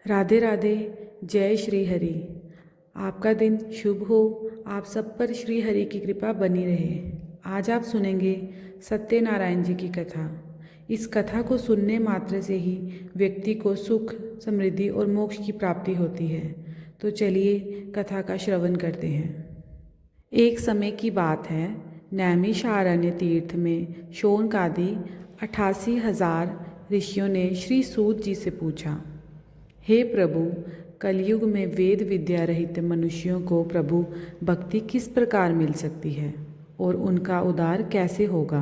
राधे राधे। जय श्री हरि। आपका दिन शुभ हो। आप सब पर श्री हरि की कृपा बनी रहे। आज आप सुनेंगे सत्यनारायण जी की कथा। इस कथा को सुनने मात्र से ही व्यक्ति को सुख, समृद्धि और मोक्ष की प्राप्ति होती है। तो चलिए कथा का श्रवण करते हैं। एक समय की बात है, नैमिषारण्य तीर्थ में शौनकादि 88,000 ऋषियों ने श्री सूत जी से पूछा, हे प्रभु, कलयुग में वेद विद्या रहित मनुष्यों को प्रभु भक्ति किस प्रकार मिल सकती है और उनका उद्धार कैसे होगा?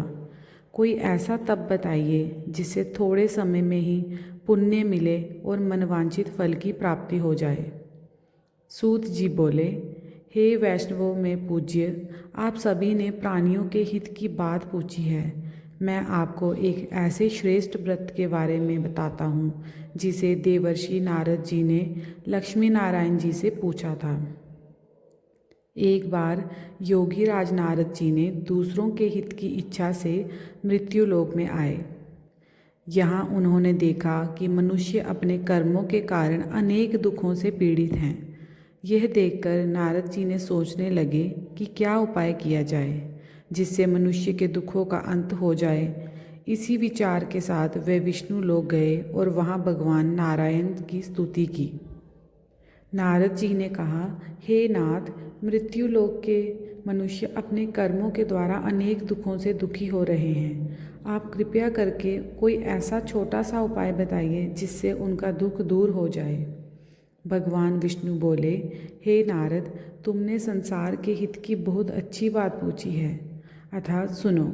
कोई ऐसा तप बताइए जिससे थोड़े समय में ही पुण्य मिले और मनवांछित फल की प्राप्ति हो जाए। सूत जी बोले, हे वैष्णवों में पूज्य, आप सभी ने प्राणियों के हित की बात पूछी है। मैं आपको एक ऐसे श्रेष्ठ व्रत के बारे में बताता हूँ जिसे देवर्षि नारद जी ने लक्ष्मी नारायण जी से पूछा था। एक बार योगी राज नारद जी ने दूसरों के हित की इच्छा से मृत्युलोक में आए। यहाँ उन्होंने देखा कि मनुष्य अपने कर्मों के कारण अनेक दुखों से पीड़ित हैं। यह देखकर नारद जी ने सोचने लगे कि क्या उपाय किया जाए जिससे मनुष्य के दुखों का अंत हो जाए। इसी विचार के साथ वे विष्णु लोक गए और वहाँ भगवान नारायण की स्तुति की। नारद जी ने कहा, हे नाथ, मृत्यु लोक के मनुष्य अपने कर्मों के द्वारा अनेक दुखों से दुखी हो रहे हैं। आप कृपया करके कोई ऐसा छोटा सा उपाय बताइए जिससे उनका दुख दूर हो जाए। भगवान विष्णु बोले, हे नारद, तुमने संसार के हित की बहुत अच्छी बात पूछी है। अर्थात सुनो,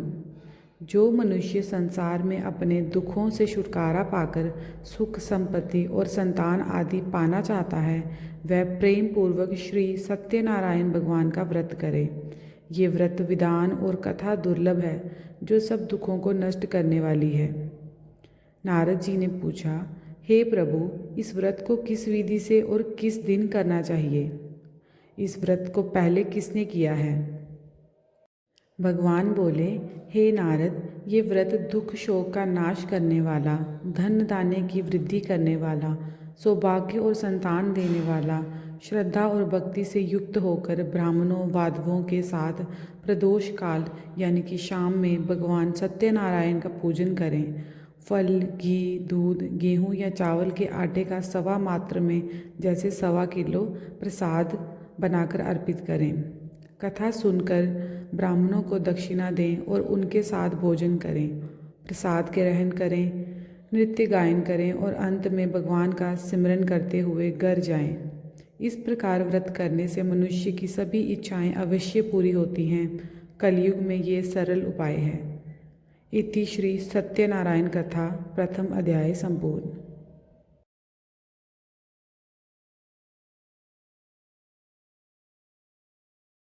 जो मनुष्य संसार में अपने दुखों से छुटकारा पाकर सुख, संपत्ति और संतान आदि पाना चाहता है, वह प्रेम पूर्वक श्री सत्यनारायण भगवान का व्रत करे। ये व्रत विधान और कथा दुर्लभ है जो सब दुखों को नष्ट करने वाली है। नारद जी ने पूछा, हे प्रभु, इस व्रत को किस विधि से और किस दिन करना चाहिए? इस व्रत को पहले किसने किया है? भगवान बोले, हे नारद, ये व्रत दुख शोक का नाश करने वाला, धन धान्य की वृद्धि करने वाला, सौभाग्य और संतान देने वाला, श्रद्धा और भक्ति से युक्त होकर ब्राह्मणों वादवों के साथ प्रदोष काल यानी कि शाम में भगवान सत्यनारायण का पूजन करें। फल, घी, दूध, गेहूँ या चावल के आटे का सवा मात्र में जैसे 1.25 किलो प्रसाद बनाकर अर्पित करें। कथा सुनकर ब्राह्मणों को दक्षिणा दें और उनके साथ भोजन करें, प्रसाद ग्रहण करें, नृत्य गायन करें और अंत में भगवान का सिमरन करते हुए घर जाएं। इस प्रकार व्रत करने से मनुष्य की सभी इच्छाएं अवश्य पूरी होती हैं। कलयुग में ये सरल उपाय है। इति श्री सत्यनारायण कथा प्रथम अध्याय संपूर्ण।